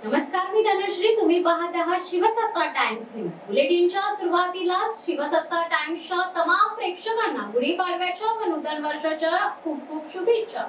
नमस्कार, मी धनश्री. तुम्ही पाहत आहात शिवसत्ता टाइम्स न्यूज. बुलेटिनच्या सुरुवातीला शिवसत्ता टाइम्सच्या तमाम प्रेक्षकांना गुढीपाडव्याच्या व नूतन वर्षाच्या खूप खूप शुभेच्छा.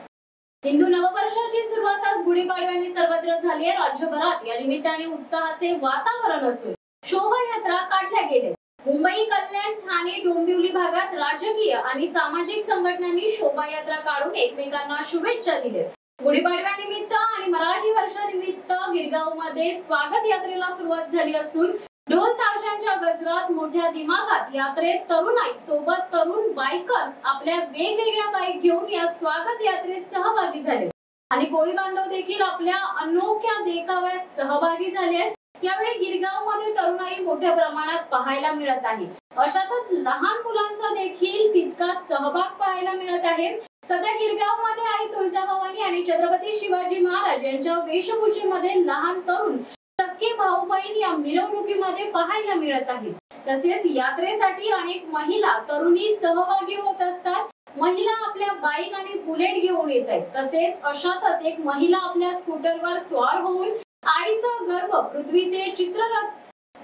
हिंदू नववर्षाची सुरुवात आज गुढीपाडव्याने सर्वत्र झाली आहे. राज्यभरात या निमित्ताने उत्साहाचे वातावरण असून शोभायात्रा काढल्या गेल्या. मुंबई, कल्याण, ठाणे, डोंबिवली भागात राजकीय आणि सामाजिक संघटनांनी शोभायात्रा काढून एकमेकांना शुभेच्छा दिल्या. गुढीपाडव्यानिमित्त आणि मराठी वर्षानिमित्त गिरगाव मध्ये स्वागत यात्रेला सुरुवात झाली असून ढोल ताशांच्या गजरात मोठ्या दिमागात यात्रेत तरुणाई सोबत तरुण बायकर्स आपल्या वेगवेगळ्या बाईक घेऊन या स्वागत यात्रेत सहभागी झाले आणि कोळी बांधव देखील आपल्या अनोख्या देखाव्यात सहभागी झाले. यावेळी गिरगाव मध्ये तरुणाई मोठ्या प्रमाणात पाहायला मिळत आहे. अशातच लहान मुलांचा देखील तितकाच सहभाग पाहायला मिळत आहे. सध्या गिरगाव मध्ये आई तुळजाभवानी आणि छत्रपती शिवाजी महाराज यांच्या वेशभूषेमध्ये लहान तरुण सख्खे भाऊ बहीण या मिरवणुकीमध्ये पाहायला मिळत आहेत. तसेच यात्रेसाठी अनेक महिला तरुणी सहभागी होत असतात. महिला आपल्या बाईक आणि बुलेट घेऊन येत आहेत. तसेच अशातच एक महिला आपल्या स्कूटरवर स्वार होऊन आईचा गर्भ पृथ्वीचे चित्ररथ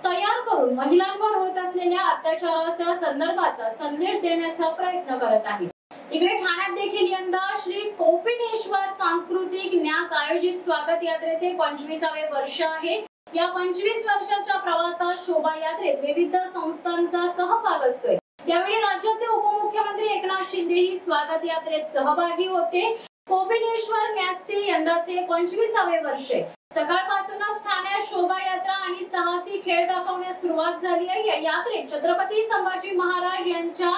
तयार करून महिलांवर होत असलेल्या अत्याचाराच्या संदर्भाचा संदेश देण्याचा प्रयत्न करत आहे. इकडे ठाण्यात देखील यंदा श्री कोपिनेश्वर सांस्कृतिक न्यास आयोजित स्वागत यात्रेचे 25वे वर्ष आहे. या 25 वर्षाच्या प्रवासात शोभायात्रेत विविध संस्थांचा सहभाग असतोय. यावेळी राज्याचे उपमुख्यमंत्री एकनाथ शिंदे ही स्वागत यात्रेत सहभागी होते. कोपिनेश्वर न्यासचे यंदाचे 25वे वर्ष आहे. सकाळपासूनच ठाण्यात शोभायात्रा आणि साहसी खेळ दाखवण्यास सुरुवात झाली आहे. या यात्रेत छत्रपती संभाजी महाराज यांच्या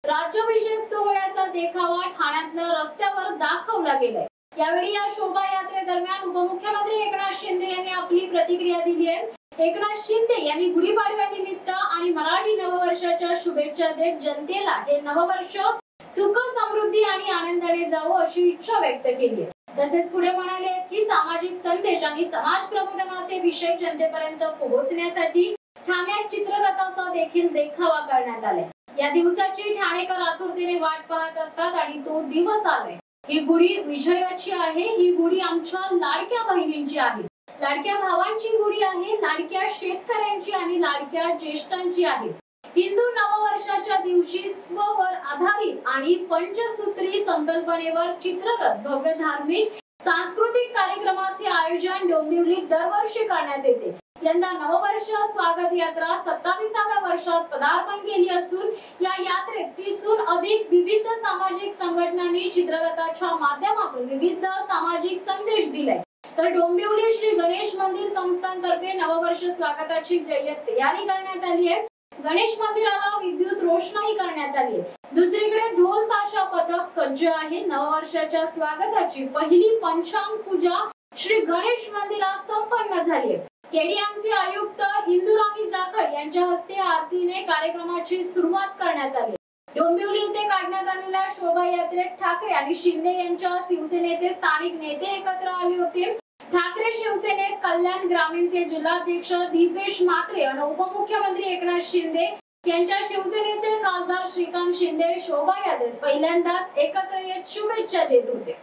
राज्याभिषेक सोहळ्याचा देखावा ठाण्यातल्या रस्त्यावर दाखवला गेलाय. यावेळी या शोभायात्रेदरम्यान उपमुख्यमंत्री एकनाथ शिंदे यांनी आपली प्रतिक्रिया दिली आहे. एकनाथ शिंदे यांनी गुढीपाडव्यानिमित्त आणि मराठी नववर्षाच्या शुभेच्छा देत जनतेला हे नववर्ष सुख, समृद्धी आणि आनंदाने जावो अशी इच्छा व्यक्त केली आहे. तसेच पुढे म्हणाले की सामाजिक संदेश आणि समाज प्रबोधनाचे विषय जनतेपर्यंत पोहोचण्यासाठी ठाण्यात चित्ररथाचा देखील देखावा करण्यात आलाय. या दिवसाची ठाणेकर आतुरतेने वाट पाहत असतात आणि तो दिवस आलाय. ही गुढी विजयाची आहे. ही गुढी आमच्या लाडक्या बहिणींची आहे, लाडक्या भावांची गुढी आहे, लाडक्या शेतकऱ्यांची आणि लाडक्या ज्येष्ठांची आहे. हिंदू नववर्षाच्या दिवशी स्ववर आधारित आणि पंचसूत्री संकल्पनेवर चित्ररथ भव्य धार्मिक सांस्कृतिक कार्यक्रमाचे आयोजन डोंबिवलीत दरवर्षी करण्यात येते. यंदा नववर्ष स्वागत यात्रा 27व्या वर्षात पदार्पण केली असून या यात्रेत 30हून अधिक विविध सामाजिक संघटनांनी चित्ररथाच्या माध्यमातून विविध सामाजिक संदेश दिलाय. तर डोंबिवली श्री गणेश मंदिर संस्थांतर्फे नववर्ष स्वागताची जय्यत तयारी करण्यात आली आहे. गणेश मंदिराला विद्युत रोषणाई करण्यात आली आहे. दुसरीकडे ढोल ताशा पथक सज्ज आहे. नववर्षाच्या स्वागताची पहिली पंचांग पूजा श्री गणेश मंदिरात संपन्न झाली आहे. केडीएमसी आयुक्त हिंदुराणी जाखड यांच्या हस्ते आरतीने कार्यक्रमाची सुरुवात करण्यात आली. डोंबिवली येथे काढण्यात आलेल्या शोभायात्रेत ठाकरे आणि शिंदे यांच्या शिवसेनेचे स्थानिक नेते एकत्र आले होते. ठाकरे शिवसेनेत कल्याण ग्रामीणचे जिल्हाध्यक्ष दीपेश म्हात्रे आणि उपमुख्यमंत्री एकनाथ शिंदे यांच्या शिवसेनेचे खासदार श्रीकांत शिंदे शोभायात्रेत पहिल्यांदाच एकत्र येत शुभेच्छा देत होते.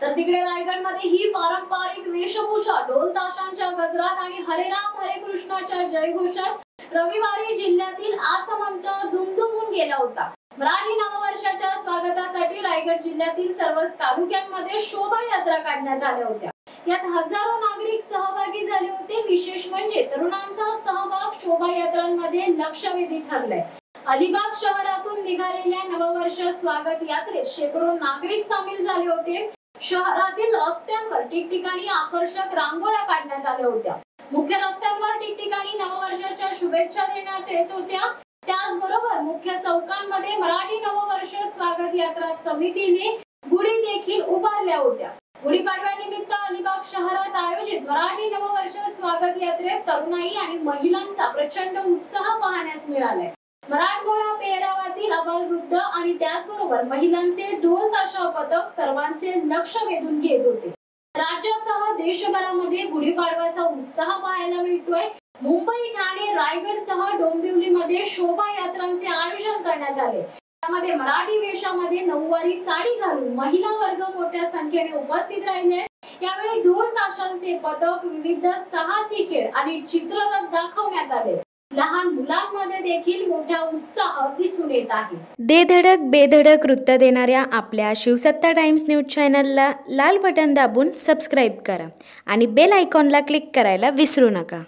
तर तिकडे रायगडमध्ये ही पारंपरिक वेशभूषा ढोल ताशांच्या गजरात आणि हरे राम हरे कृष्णाच्या जयघोषात रविवारी जिल्ह्यातील आसमंत दुमदुमून गेला होता. मराठी नववर्षाच्या स्वागतासाठी रायगड जिल्ह्यातील सर्व तालुक्यांमध्ये शोभायात्रा काढण्यात आल्या होत्या. यात हजारो नागरिक सहभागी झाले होते. विशेष म्हणजे तरुणांचा सहभाग शोभायात्रांमध्ये लक्षवेधी ठरलाय. अलिबाग शहरातून निघालेल्या नववर्ष स्वागत यात्रेत शेकडो नागरिक सामील झाले होते. शहरातील रस्त्यांवर ठिकठिकाणी आकर्षक रांगोळ्या काढण्यात आल्या होत्या. मुख्य रस्त्यांवर ठिकठिकाणी नववर्षाच्या शुभेच्छा देण्यात येत होत्या. त्याचबरोबर मुख्य चौकांमध्ये मराठी नववर्ष स्वागत यात्रा समितीने गुढी देखील उभारल्या होत्या. गुढीपाडव्यानिमित्त अलिबाग शहरात आयोजित मराठी नववर्ष स्वागत यात्रेत तरुणाई आणि महिलांचा प्रचंड उत्साह पाहण्यास मिळालाय. मराठमोळा पेहरावातील अबालवृद्ध आणि त्याचबरोबर महिलांचे ढोल ताशा पथक सर्वांचे लक्ष वेधून घेत होते. राज्यासह देशभरामध्ये गुढीपाडव्याचा उत्साह पाहायला मिळतोय. मुंबई, ठाणे, रायगड सह डोंबिवलीमध्ये शोभायात्रांचे आयोजन करण्यात आले. त्यामध्ये मराठी वेशामध्ये नऊवारी साडी घालून महिला वर्ग मोठ्या संख्येने उपस्थित राहिले. यावेळी ढोल ताशांचे पथक, विविध साहसी खेळ आणि चित्ररथ दाखवण्यात आले. लहान मुलांमध्ये देखील मोठा उत्साह दिसून येत आहे. धडक बेधडक वृत्त देणाऱ्या आपल्या शिवसत्ता टाइम्स न्यूज चॅनलला लाल बटन दाबून सबस्क्राईब करा आणि बेल आयकॉनला क्लिक करायला विसरू नका.